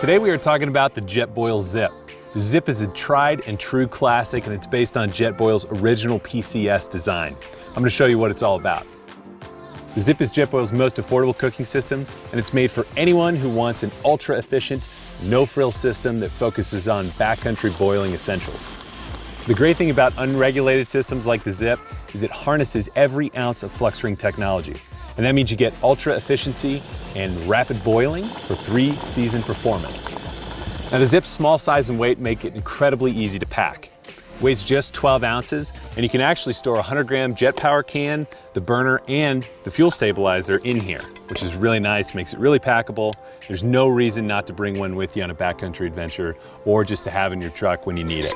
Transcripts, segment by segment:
Today we are talking about the Jetboil Zip. The Zip is a tried and true classic, and it's based on Jetboil's original PCS design. I'm going to show you what it's all about. The Zip is Jetboil's most affordable cooking system, and it's made for anyone who wants an ultra-efficient, no-frill system that focuses on backcountry boiling essentials. The great thing about unregulated systems like the Zip is it harnesses every ounce of flux ring technology. And that means you get ultra efficiency and rapid boiling for 3-season performance. Now the Zip's small size and weight make it incredibly easy to pack. It weighs just 12 ounces, and you can actually store a 100-gram jet power can, the burner, and the fuel stabilizer in here, which is really nice, makes it really packable. There's no reason not to bring one with you on a backcountry adventure or just to have in your truck when you need it.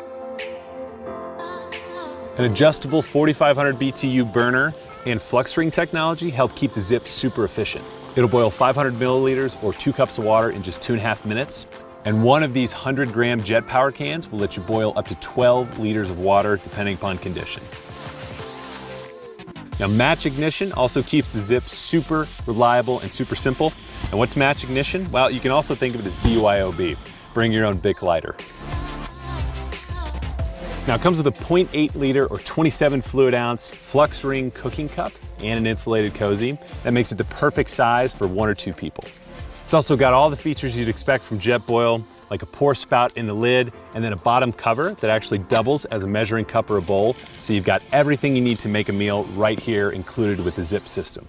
An adjustable 4,500 BTU burner and flux ring technology help keep the Zip super efficient. It'll boil 500 milliliters or 2 cups of water in just 2.5 minutes. And one of these 100-gram jet power cans will let you boil up to 12 liters of water depending upon conditions. Now match ignition also keeps the Zip super reliable and super simple. And what's match ignition? Well, you can also think of it as BYOB, bring your own Bic lighter. Now it comes with a 0.8 liter or 27 fluid ounce flux ring cooking cup and an insulated cozy. That makes it the perfect size for 1 or 2 people. It's also got all the features you'd expect from Jetboil, like a pour spout in the lid and then a bottom cover that actually doubles as a measuring cup or a bowl. So you've got everything you need to make a meal right here included with the Zip system.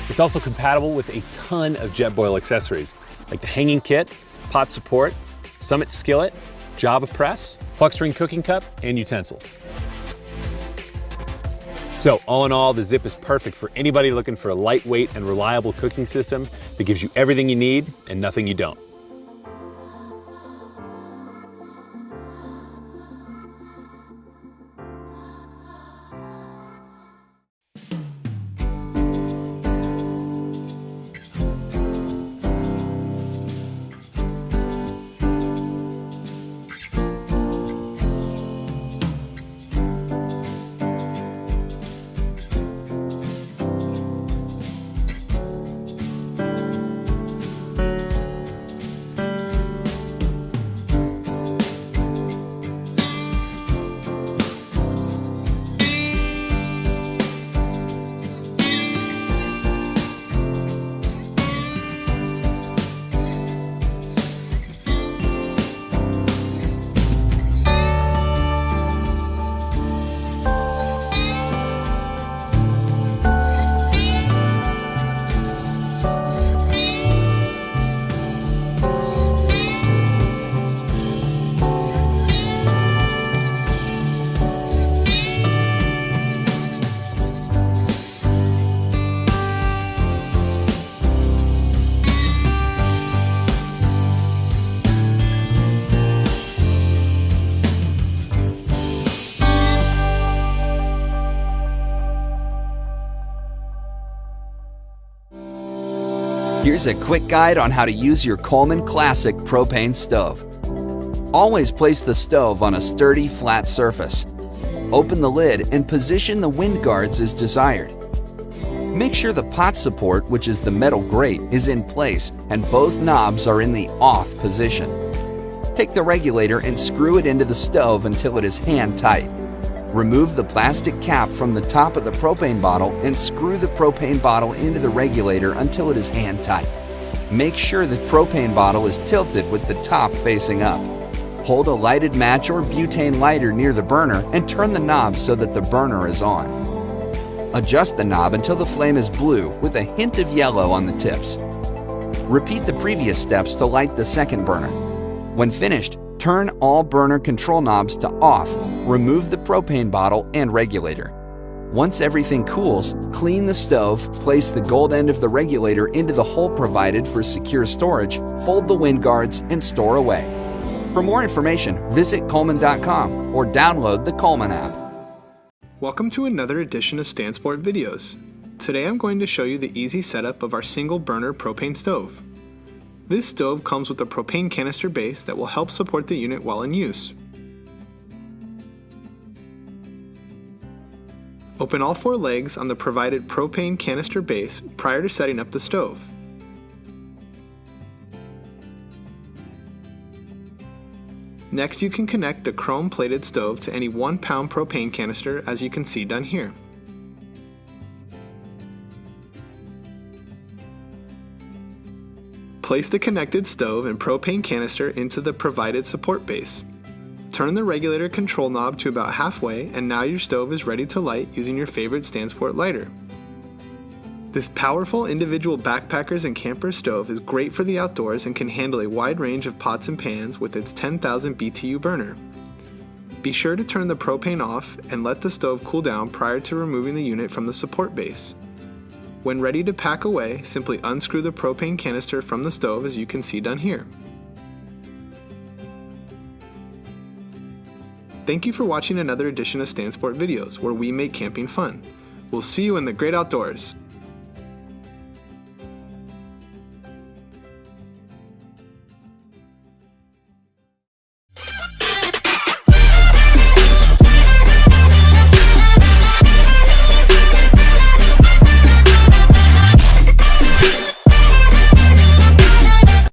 It's also compatible with a ton of Jetboil accessories, like the hanging kit, pot support, Summit skillet, Java press, flux ring cooking cup, and utensils. So all in all, the Zip is perfect for anybody looking for a lightweight and reliable cooking system that gives you everything you need and nothing you don't. Here's a quick guide on how to use your Coleman Classic propane stove. Always place the stove on a sturdy, flat surface. Open the lid and position the wind guards as desired. Make sure the pot support, which is the metal grate, is in place and both knobs are in the off position. Take the regulator and screw it into the stove until it is hand tight. Remove the plastic cap from the top of the propane bottle and screw the propane bottle into the regulator until it is hand tight. Make sure the propane bottle is tilted with the top facing up. Hold a lighted match or butane lighter near the burner and turn the knob so that the burner is on. Adjust the knob until the flame is blue with a hint of yellow on the tips. Repeat the previous steps to light the second burner. When finished, turn all burner control knobs to off, remove the propane bottle and regulator. Once everything cools, clean the stove, place the gold end of the regulator into the hole provided for secure storage, fold the wind guards, and store away. For more information, visit Coleman.com or download the Coleman app. Welcome to another edition of Stansport videos. Today I'm going to show you the easy setup of our single burner propane stove. This stove comes with a propane canister base that will help support the unit while in use. Open all 4 legs on the provided propane canister base prior to setting up the stove. Next, you can connect the chrome-plated stove to any 1-pound propane canister, as you can see done here. Place the connected stove and propane canister into the provided support base. Turn the regulator control knob to about halfway, and now your stove is ready to light using your favorite Stansport lighter. This powerful individual backpackers and campers stove is great for the outdoors and can handle a wide range of pots and pans with its 10,000 BTU burner. Be sure to turn the propane off and let the stove cool down prior to removing the unit from the support base. When ready to pack away, simply unscrew the propane canister from the stove, as you can see done here. Thank you for watching another edition of Stansport videos, where we make camping fun. We'll see you in the great outdoors.